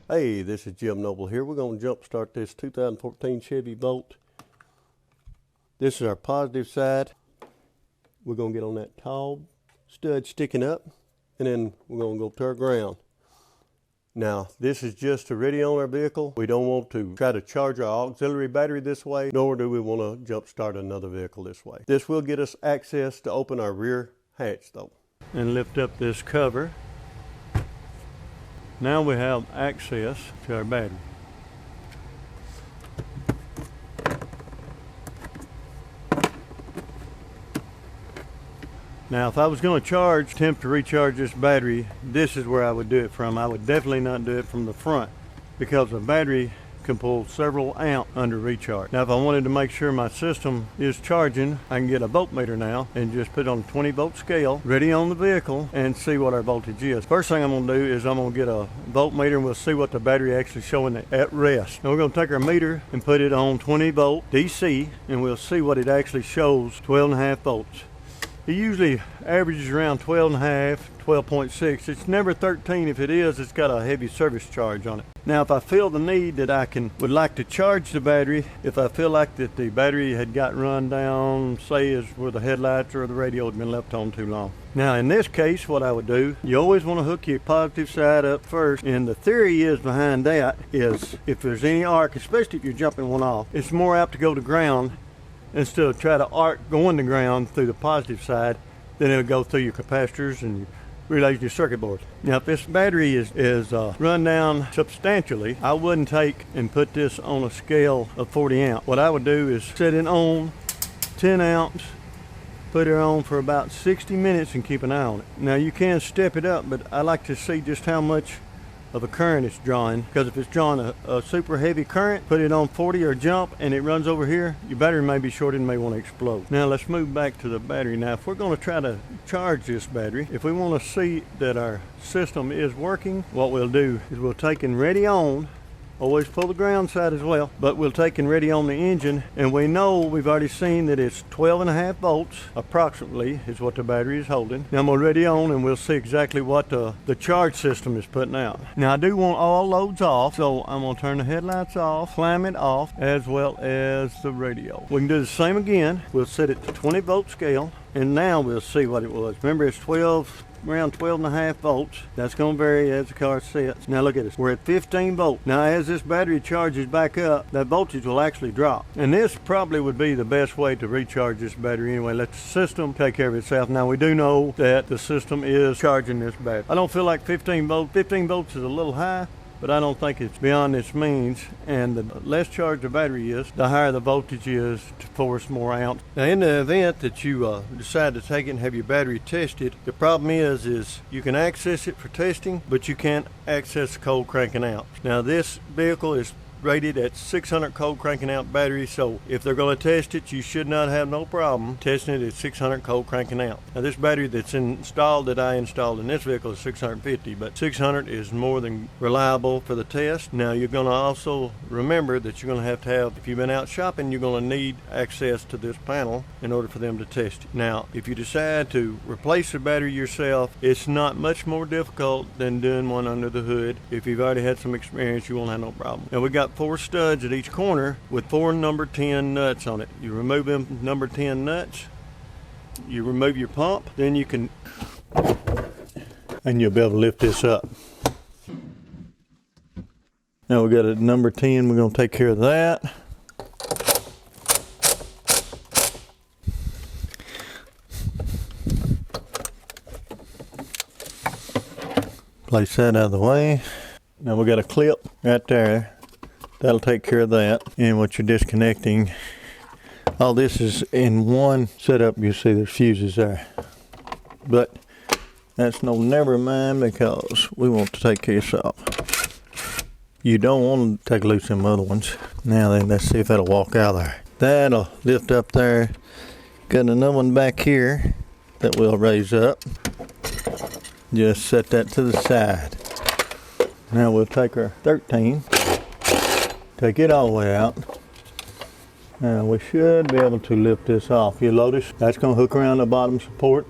Hey, this is Jim Noble here. We're going to jump start this 2014 Chevy Bolt. This is our positive side. We're going to get on that tall stud sticking up, and then we're going to go to our ground. Now, this is just to ready on our vehicle. We don't want to try to charge our auxiliary battery this way, nor do we want to jump start another vehicle this way. This will get us access to open our rear hatch though. And lift up this cover. Now we have access to our battery. Now if I was going to attempt to recharge this battery, this is where I would do it from. I would definitely not do it from the front because the battery can pull several amps under recharge. Now if I wanted to make sure my system is charging, I can get a voltmeter now and just put it on a 20 volt scale, ready on the vehicle, and see what our voltage is. First thing I'm going to do is I'm going to get a voltmeter and we'll see what the battery actually showing at rest. Now we're going to take our meter and put it on 20 volt DC and we'll see what it actually shows, 12.5 volts. It usually averages around 12.5, 12.6. It's never 13. If it is, it's got a heavy service charge on it. Now, if I feel the need that would like to charge the battery, if I feel like that the battery had got run down, say is where the headlights or the radio had been left on too long. Now, in this case, what I would do, you always want to hook your positive side up first. And the theory is behind that is if there's any arc, especially if you're jumping one off, it's more apt to go to ground instead of try to arc going to ground through the positive side, then it'll go through your capacitors and your relays, your circuit boards. Now, if this battery is run down substantially, I wouldn't take and put this on a scale of 40 amp. What I would do is set it on 10 amps, put it on for about 60 minutes and keep an eye on it. Now, you can step it up, but I like to see just how much of a current it's drawing, because if it's drawing a super heavy current, put it on 40 or jump and it runs over here, your battery may be shorted and may want to explode. Now let's move back to the battery. Now if we're going to try to charge this battery, if we want to see that our system is working, what we'll do is we'll take and ready on. Always pull the ground side as well, but we'll take and ready on the engine, and we know we've already seen that it's 12.5 volts approximately is what the battery is holding. Now I'm gonna ready on and we'll see exactly what the charge system is putting out. Now I do want all loads off, so I'm gonna turn the headlights off, climb it off, as well as the radio. We can do the same again. We'll set it to 20 volt scale, and now we'll see what it was. Remember, it's around 12.5 volts. That's going to vary as the car sets. Now look at this. We're at 15 volts. Now as this battery charges back up, that voltage will actually drop. And this probably would be the best way to recharge this battery anyway. Let the system take care of itself. Now we do know that the system is charging this battery. I don't feel like 15 volts. 15 volts is a little high, but I don't think it's beyond its means, and the less charged the battery is, the higher the voltage is to force more amps. Now in the event that you decide to take it and have your battery tested, the problem is you can access it for testing, but you can't access the cold cranking amps. Now this vehicle is rated at 600 cold cranking amp battery, so if they're going to test it, you should not have no problem testing it at 600 cold cranking amp. Now this battery that's installed that I installed in this vehicle is 650, but 600 is more than reliable for the test. Now you're going to also remember that you're going to have, if you've been out shopping, you're going to need access to this panel in order for them to test it. Now if you decide to replace the battery yourself, it's not much more difficult than doing one under the hood. If you've already had some experience, you won't have no problem. Now we got 4 studs at each corner with 4 number 10 nuts on it. You remove them number 10 nuts, you remove your pump, then you can, and you'll be able to lift this up. Now we got a number 10, we're going to take care of that. Place that out of the way. Now we got a clip right there. That'll take care of that. And what you're disconnecting, all this is in one setup. You see there's fuses there. But that's never mind, because we want to take this off. You don't want to take loose them other ones. Now then, let's see if that'll walk out there. That'll lift up there. Got another one back here that we'll raise up. Just set that to the side. Now we'll take our 13. Take it all the way out. Now we should be able to lift this off. You'll notice that's going to hook around the bottom support.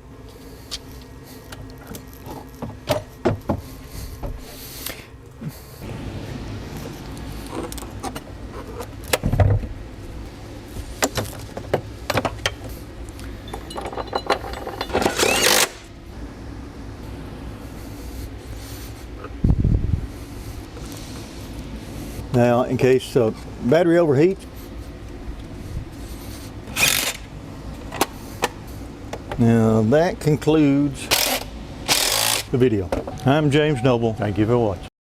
Now, in case the battery overheats, now that concludes the video. I'm James Noble. Thank you for watching.